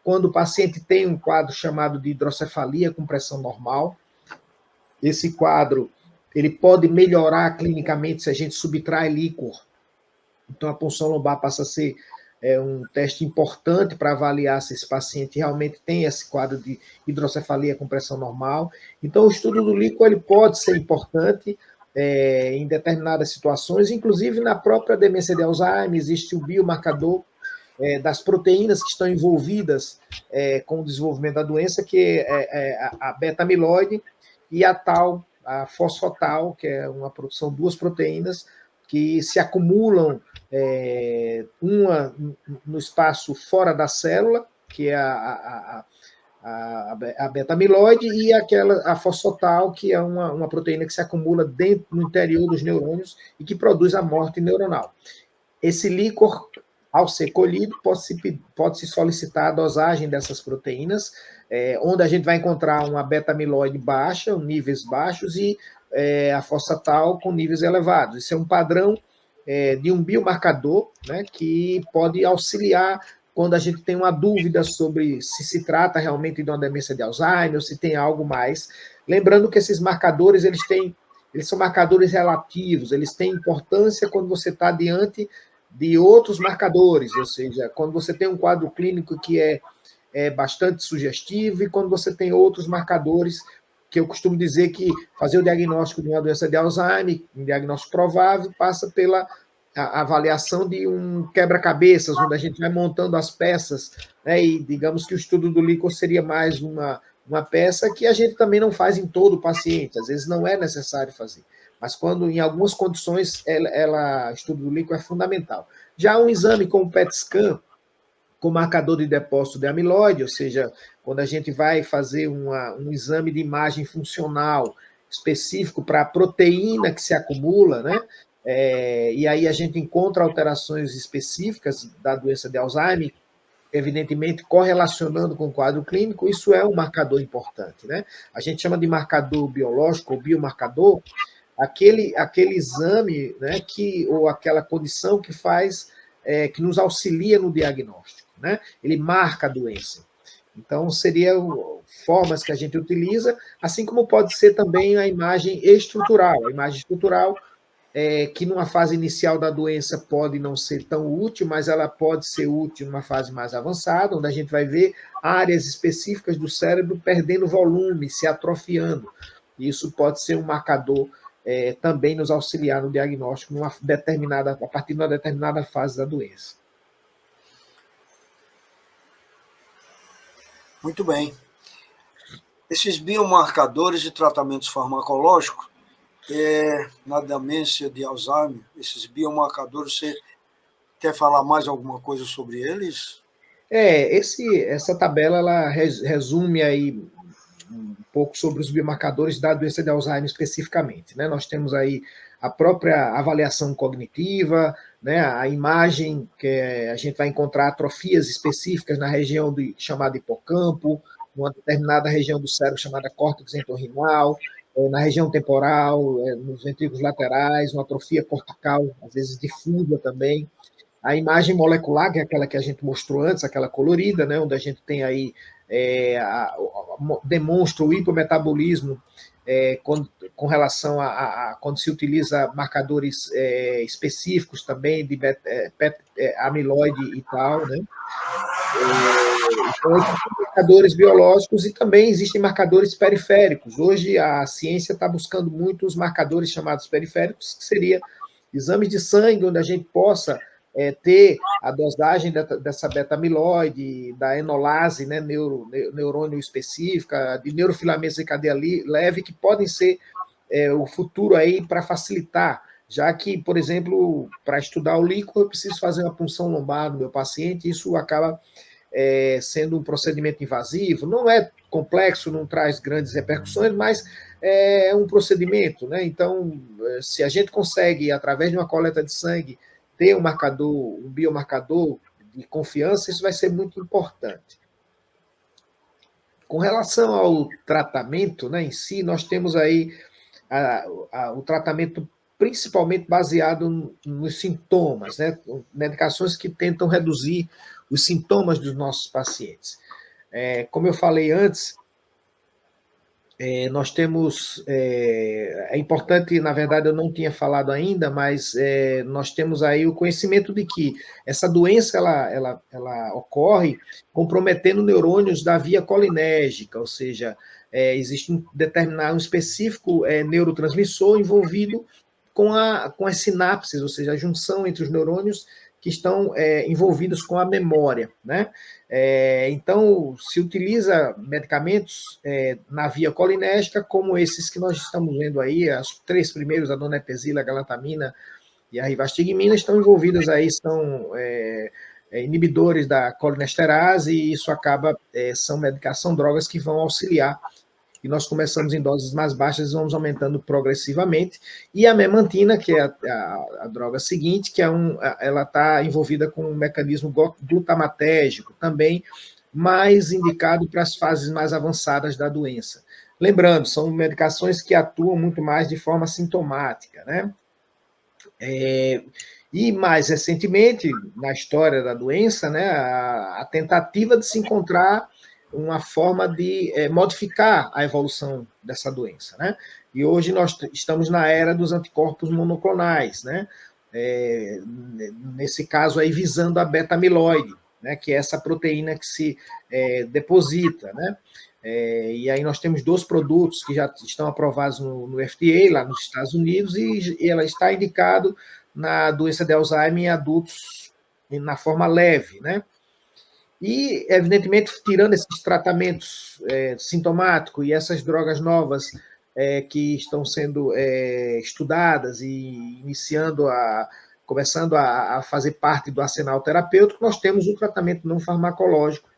quando o paciente tem um quadro chamado de hidrocefalia com pressão normal. Esse quadro ele pode melhorar clinicamente se a gente subtrai líquor. Então, a punção lombar passa a ser um teste importante para avaliar se esse paciente realmente tem esse quadro de hidrocefalia com pressão normal. Então, o estudo do líquor ele pode ser importante em determinadas situações, inclusive na própria demência de Alzheimer, existe o biomarcador das proteínas que estão envolvidas com o desenvolvimento da doença, que é a beta-amiloide e a fosfotal, que são duas proteínas que se acumulam, uma no espaço fora da célula, que é a beta-amiloide, e a fosfotal, que é uma proteína que se acumula no interior dos neurônios e que produz a morte neuronal. Esse líquor, ao ser colhido, pode-se solicitar a dosagem dessas proteínas, onde a gente vai encontrar uma beta-amiloide baixa, níveis baixos, e a fosfatal com níveis elevados. Isso é um padrão de um biomarcador, né, que pode auxiliar quando a gente tem uma dúvida sobre se trata realmente de uma demência de Alzheimer ou se tem algo mais. Lembrando que esses marcadores, eles são marcadores relativos, eles têm importância quando você está diante de outros marcadores, ou seja, quando você tem um quadro clínico que é bastante sugestivo e quando você tem outros marcadores, que eu costumo dizer que fazer o diagnóstico de uma doença de Alzheimer, um diagnóstico provável, passa pela avaliação de um quebra-cabeças, onde a gente vai montando as peças, né, e digamos que o estudo do líquor seria mais uma peça que a gente também não faz em todo o paciente, às vezes não é necessário fazer, mas quando em algumas condições o estudo do líquor é fundamental. Já um exame como o PET scan, com marcador de depósito de amiloide, ou seja, quando a gente vai fazer um exame de imagem funcional específico para a proteína que se acumula, né? E aí a gente encontra alterações específicas da doença de Alzheimer, evidentemente correlacionando com o quadro clínico, isso é um marcador importante, né? A gente chama de marcador biológico ou biomarcador, aquele exame, né, ou aquela condição que que nos auxilia no diagnóstico, né? Ele marca a doença. Então, seriam formas que a gente utiliza, assim como pode ser também a imagem estrutural. A imagem estrutural, que numa fase inicial da doença pode não ser tão útil, mas ela pode ser útil numa fase mais avançada, onde a gente vai ver áreas específicas do cérebro perdendo volume, se atrofiando. Isso pode ser um marcador também nos auxiliar no diagnóstico a partir de uma determinada fase da doença. Muito bem. Esses biomarcadores de tratamentos farmacológicos, na demência de Alzheimer, esses biomarcadores, você quer falar mais alguma coisa sobre eles? Essa tabela ela resume aí um pouco sobre os biomarcadores da doença de Alzheimer especificamente, né? Nós temos aí a própria avaliação cognitiva, né? A imagem, que a gente vai encontrar atrofias específicas na região chamada hipocampo, numa determinada região do cérebro chamada córtex entorrinal, na região temporal, nos ventrículos laterais, uma atrofia cortical, às vezes difusa também. A imagem molecular, que é aquela que a gente mostrou antes, aquela colorida, né, onde a gente tem aí, demonstra o hipometabolismo com relação a quando se utiliza marcadores específicos também, de amiloide e tal, né? Então, existem marcadores biológicos e também existem marcadores periféricos. Hoje, a ciência está buscando muito os marcadores chamados periféricos, que seria exames de sangue, onde a gente possa ter a dosagem dessa beta-amiloide, da enolase, né, neurônio específica, de neurofilamentos de cadeia leve, que podem ser o futuro aí para facilitar, já que, por exemplo, para estudar o líquor, eu preciso fazer uma punção lombar no meu paciente, isso acaba sendo um procedimento invasivo, não é complexo, não traz grandes repercussões, mas é um procedimento, né? Então, se a gente consegue, através de uma coleta de sangue, ter um biomarcador de confiança, isso vai ser muito importante. Com relação ao tratamento, né, em si, nós temos aí o tratamento principalmente baseado nos sintomas, né? Medicações que tentam reduzir os sintomas dos nossos pacientes. Como eu falei antes, nós temos, é importante, na verdade eu não tinha falado ainda, mas nós temos aí o conhecimento de que essa doença ela ocorre comprometendo neurônios da via colinérgica, ou seja, existe um determinado, um específico neurotransmissor envolvido com as sinapses, ou seja, a junção entre os neurônios que estão envolvidos com a memória, né? Então, se utiliza medicamentos na via colinérgica, como esses que nós estamos vendo aí, os 3 primeiros, a donepezila, a galantamina e a rivastigmina, estão envolvidas aí, são inibidores da colinesterase, e isso acaba, são drogas que vão auxiliar. E nós começamos em doses mais baixas e vamos aumentando progressivamente. E a memantina, que é a droga seguinte, que ela está envolvida com um mecanismo glutamatérgico, também mais indicado para as fases mais avançadas da doença. Lembrando, são medicações que atuam muito mais de forma sintomática, né? E mais recentemente, na história da doença, né, a tentativa de se encontrar uma forma de modificar a evolução dessa doença, né? E hoje nós estamos na era dos anticorpos monoclonais, né? Nesse caso aí visando a beta-amiloide, né? Que é essa proteína que se deposita, né? E aí nós temos 2 produtos que já estão aprovados no FDA, lá nos Estados Unidos, e ela está indicado na doença de Alzheimer em adultos na forma leve, né? E, evidentemente, tirando esses tratamentos sintomáticos e essas drogas novas que estão sendo estudadas e começando a fazer parte do arsenal terapêutico, nós temos o tratamento não farmacológico,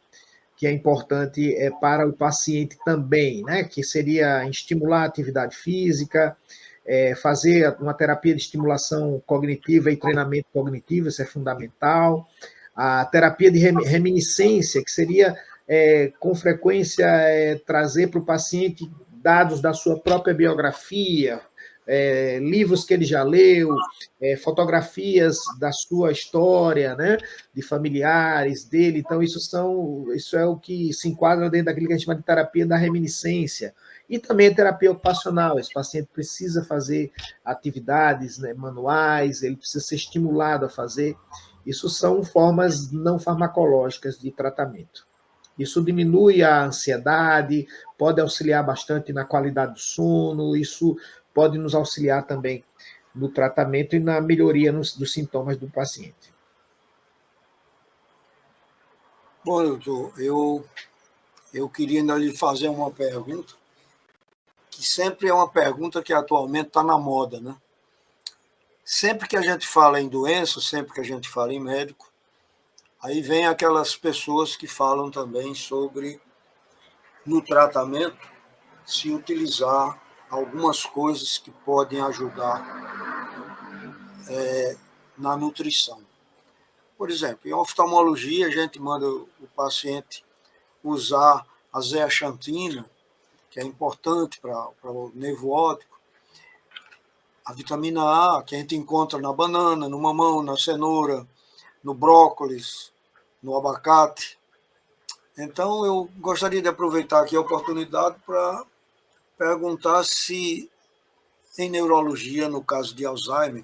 que é importante para o paciente também, né? Que seria estimular a atividade física, fazer uma terapia de estimulação cognitiva e treinamento cognitivo, isso é fundamental. A terapia de reminiscência, que seria, com frequência, trazer para o paciente dados da sua própria biografia, livros que ele já leu, fotografias da sua história, né, de familiares dele. Então, isso é o que se enquadra dentro daquilo que a gente chama de terapia da reminiscência. E também a terapia ocupacional. Esse paciente precisa fazer atividades, né, manuais, ele precisa ser estimulado a fazer. Isso são formas não farmacológicas de tratamento. Isso diminui a ansiedade, pode auxiliar bastante na qualidade do sono, isso pode nos auxiliar também no tratamento e na melhoria dos sintomas do paciente. Bom, doutor, eu queria ainda lhe fazer uma pergunta, que sempre é uma pergunta que atualmente está na moda, né? Sempre que a gente fala em doença, sempre que a gente fala em médico, aí vem aquelas pessoas que falam também sobre, no tratamento, se utilizar algumas coisas que podem ajudar na nutrição. Por exemplo, em oftalmologia, a gente manda o paciente usar a zeaxantina, que é importante para o nervo óptico, a vitamina A, que a gente encontra na banana, no mamão, na cenoura, no brócolis, no abacate. Então, eu gostaria de aproveitar aqui a oportunidade para perguntar se, em neurologia, no caso de Alzheimer,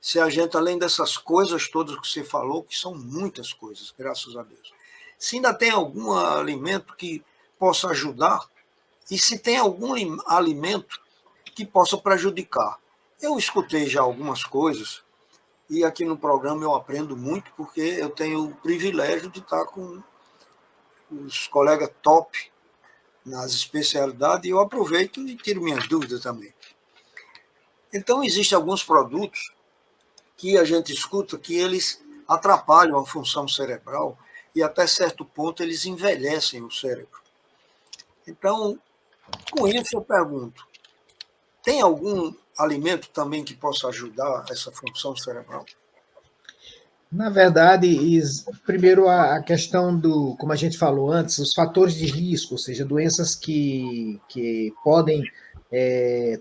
se a gente, além dessas coisas todas que você falou, que são muitas coisas, graças a Deus, se ainda tem algum alimento que possa ajudar e se tem algum alimento que possa prejudicar. Eu escutei já algumas coisas e aqui no programa eu aprendo muito porque eu tenho o privilégio de estar com os colegas top nas especialidades e eu aproveito e tiro minhas dúvidas também. Então, existem alguns produtos que a gente escuta que eles atrapalham a função cerebral e até certo ponto eles envelhecem o cérebro. Então, com isso eu pergunto, tem algum alimento também que possa ajudar essa função cerebral? Na verdade, primeiro a questão como a gente falou antes, os fatores de risco, ou seja, doenças que podem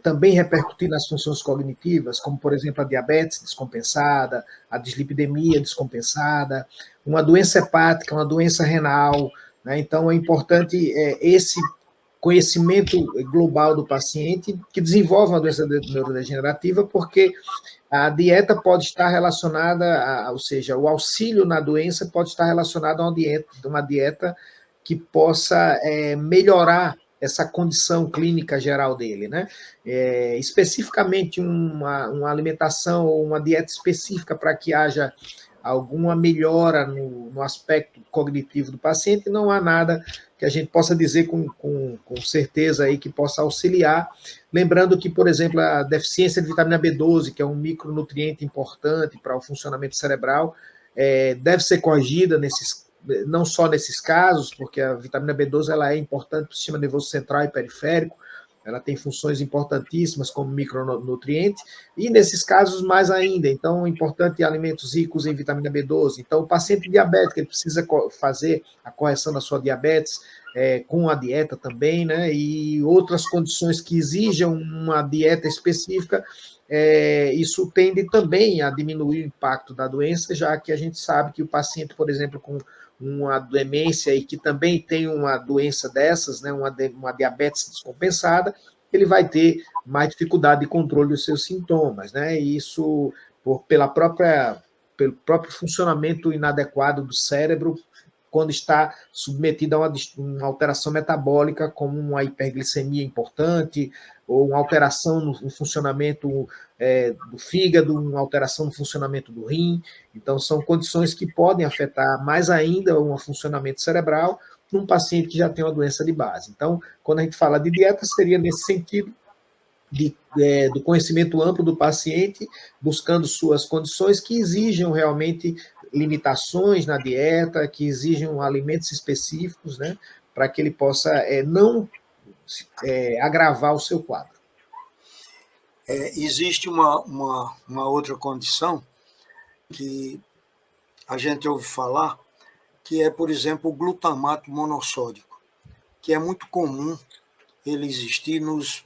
também repercutir nas funções cognitivas, como, por exemplo, a diabetes descompensada, a dislipidemia descompensada, uma doença hepática, uma doença renal, né? Então, é importante esse conhecimento global do paciente que desenvolve uma doença neurodegenerativa, porque a dieta pode estar relacionada, ou seja, o auxílio na doença pode estar relacionado a uma dieta que possa melhorar essa condição clínica geral dele, né? Especificamente uma alimentação ou uma dieta específica para que haja alguma melhora no aspecto cognitivo do paciente, não há nada que a gente possa dizer com certeza aí que possa auxiliar. Lembrando que, por exemplo, a deficiência de vitamina B12, que é um micronutriente importante para o funcionamento cerebral, deve ser corrigida não só nesses casos, porque a vitamina B12 ela é importante para o sistema nervoso central e periférico, ela tem funções importantíssimas como micronutriente, e nesses casos mais ainda. Então, é importante alimentos ricos em vitamina B12. Então, o paciente diabético, ele precisa fazer a correção da sua diabetes com a dieta também, né? E outras condições que exijam uma dieta específica, isso tende também a diminuir o impacto da doença, já que a gente sabe que o paciente, por exemplo, com uma demência e que também tem uma doença dessas, né, uma diabetes descompensada, ele vai ter mais dificuldade de controle dos seus sintomas, né? E isso pelo próprio funcionamento inadequado do cérebro, quando está submetido a uma alteração metabólica, como uma hiperglicemia importante, ou uma alteração no funcionamento do fígado, uma alteração no funcionamento do rim. Então, são condições que podem afetar mais ainda o funcionamento cerebral num paciente que já tem uma doença de base. Então, quando a gente fala de dieta, seria nesse sentido do conhecimento amplo do paciente, buscando suas condições que exijam realmente limitações na dieta, que exijam alimentos específicos, né, para que ele possa não agravar o seu quadro. Existe uma outra condição que a gente ouve falar, que é, por exemplo, o glutamato monossódico, que é muito comum ele existir nos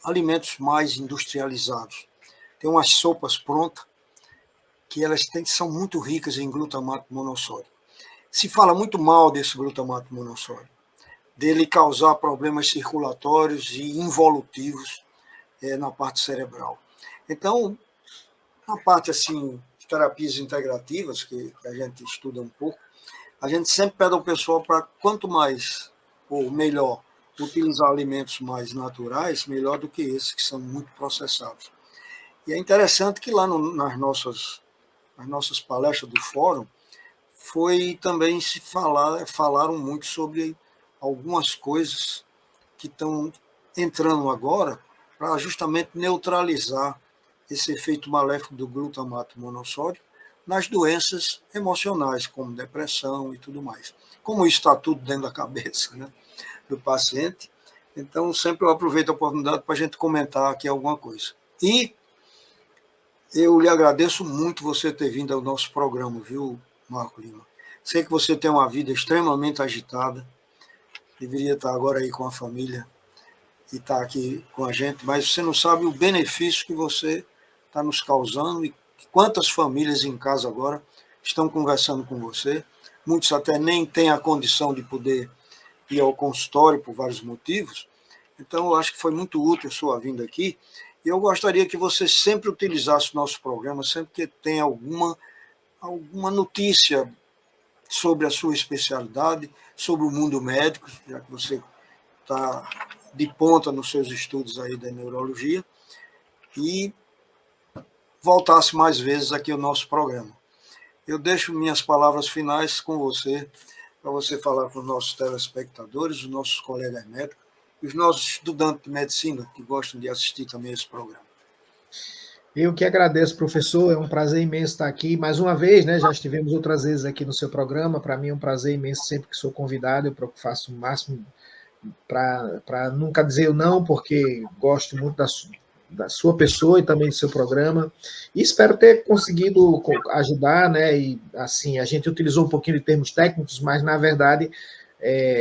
alimentos mais industrializados. Tem umas sopas prontas que são muito ricas em glutamato monossódico. Se fala muito mal desse glutamato monossódico, dele causar problemas circulatórios e involutivos na parte cerebral. Então, na parte assim, de terapias integrativas, que a gente estuda um pouco, a gente sempre pede ao pessoal para quanto mais, ou melhor, utilizar alimentos mais naturais, melhor do que esses que são muito processados. E é interessante que lá nas nossas palestras do fórum, também falaram muito sobre algumas coisas que estão entrando agora para justamente neutralizar esse efeito maléfico do glutamato monossódico nas doenças emocionais, como depressão e tudo mais. Como isso está tudo dentro da cabeça, né, do paciente, então sempre eu aproveito a oportunidade para a gente comentar aqui alguma coisa. E eu lhe agradeço muito você ter vindo ao nosso programa, viu, Marco Lima? Sei que você tem uma vida extremamente agitada, deveria estar agora aí com a família e estar aqui com a gente, mas você não sabe o benefício que você está nos causando e quantas famílias em casa agora estão conversando com você. Muitos até nem têm a condição de poder ir ao consultório por vários motivos. Então, eu acho que foi muito útil a sua vinda aqui. E eu gostaria que você sempre utilizasse o nosso programa, sempre que tem alguma notícia sobre a sua especialidade, sobre o mundo médico, já que você está de ponta nos seus estudos aí da neurologia, e voltasse mais vezes aqui ao nosso programa. Eu deixo minhas palavras finais com você, para você falar para os nossos telespectadores, os nossos colegas médicos, e os nossos estudantes de medicina que gostam de assistir também esse programa. Eu que agradeço, professor, é um prazer imenso estar aqui mais uma vez, né? Já estivemos outras vezes aqui no seu programa, para mim é um prazer imenso sempre que sou convidado, eu faço o máximo para nunca dizer o não, porque gosto muito da sua pessoa e também do seu programa, e espero ter conseguido ajudar, né? E assim, a gente utilizou um pouquinho de termos técnicos, mas na verdade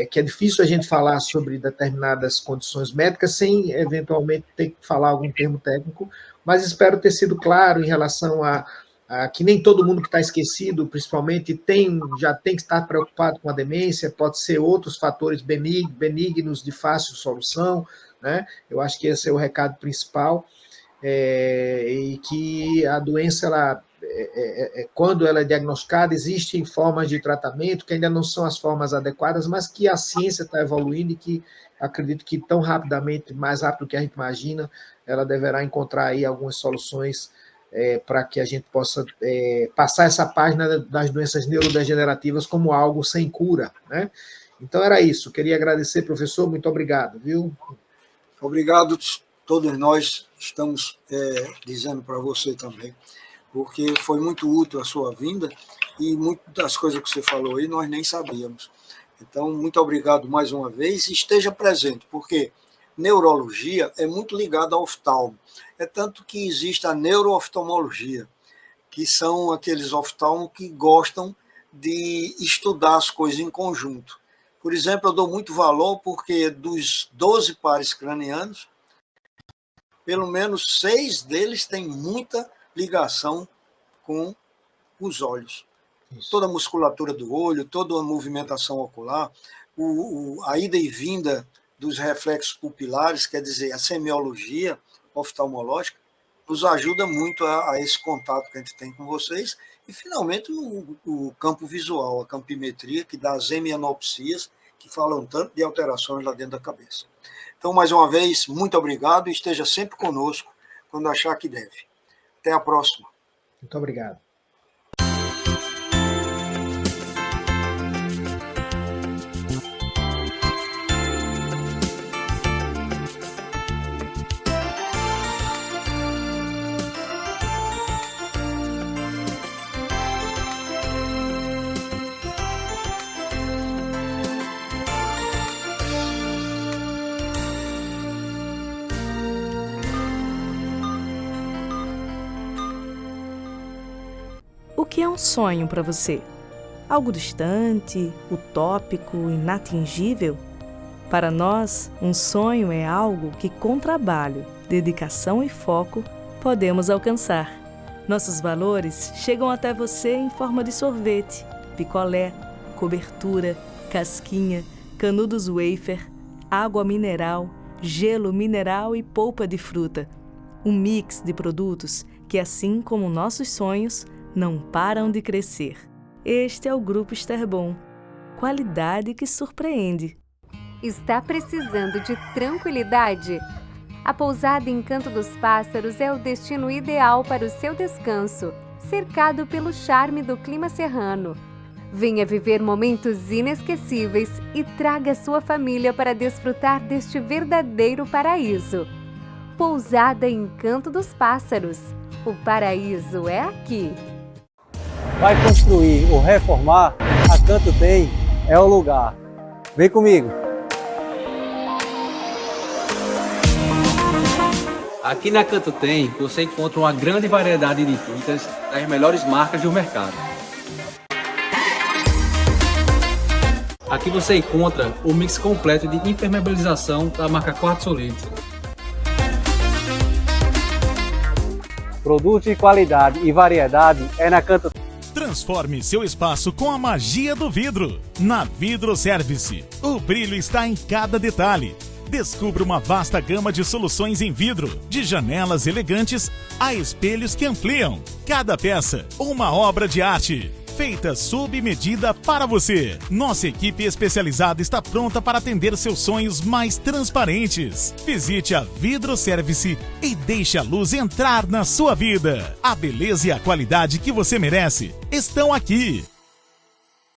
que é difícil a gente falar sobre determinadas condições médicas sem, eventualmente, ter que falar algum termo técnico, mas espero ter sido claro em relação a que nem todo mundo que está esquecido, principalmente, já tem que estar preocupado com a demência, pode ser outros fatores benignos de fácil solução, né? Eu acho que esse é o recado principal, e que a doença, quando ela é diagnosticada, existem formas de tratamento que ainda não são as formas adequadas, mas que a ciência está evoluindo e que acredito que tão rapidamente, mais rápido do que a gente imagina, ela deverá encontrar aí algumas soluções para que a gente possa passar essa página das doenças neurodegenerativas como algo sem cura, né? Então era isso. Queria agradecer, professor, muito obrigado, viu? Obrigado, todos nós estamos dizendo para você também, porque foi muito útil a sua vinda e muitas das coisas que você falou aí nós nem sabíamos. Então, muito obrigado mais uma vez e esteja presente, porque neurologia é muito ligada ao oftalmo. É tanto que existe a neurooftalmologia, que são aqueles oftalmos que gostam de estudar as coisas em conjunto. Por exemplo, eu dou muito valor porque dos 12 pares cranianos, pelo menos 6 deles têm muita ligação com os olhos. Isso. Toda a musculatura do olho, toda a movimentação ocular, a ida e vinda dos reflexos pupilares, quer dizer, a semiologia oftalmológica, nos ajuda muito a esse contato que a gente tem com vocês. E, finalmente, o campo visual, a campimetria, que dá as hemianopsias, que falam tanto de alterações lá dentro da cabeça. Então, mais uma vez, muito obrigado e esteja sempre conosco quando achar que deve. Até a próxima. Muito obrigado. O que é um sonho para você? Algo distante, utópico, inatingível? Para nós, um sonho é algo que, com trabalho, dedicação e foco, podemos alcançar. Nossos valores chegam até você em forma de sorvete, picolé, cobertura, casquinha, canudos wafer, água mineral, gelo mineral e polpa de fruta. Um mix de produtos que, assim como nossos sonhos, não param de crescer. Este é o Grupo Esterbon. Qualidade que surpreende. Está precisando de tranquilidade? A pousada Encanto dos Pássaros é o destino ideal para o seu descanso, cercado pelo charme do clima serrano. Venha viver momentos inesquecíveis e traga sua família para desfrutar deste verdadeiro paraíso. Pousada Encanto dos Pássaros. O paraíso é aqui. Vai construir ou reformar, a Canto Tem é o lugar. Vem comigo! Aqui na Canto Tem, você encontra uma grande variedade de tintas das melhores marcas do mercado. Aqui você encontra o mix completo de impermeabilização da marca Quartzo Solid. Produto de qualidade e variedade é na Canto Tem. Transforme seu espaço com a magia do vidro. Na Vidro Service, o brilho está em cada detalhe. Descubra uma vasta gama de soluções em vidro, de janelas elegantes a espelhos que ampliam. Cada peça, uma obra de arte, feita sob medida para você. Nossa equipe especializada está pronta para atender seus sonhos mais transparentes. Visite a Vidro Service e deixe a luz entrar na sua vida. A beleza e a qualidade que você merece estão aqui.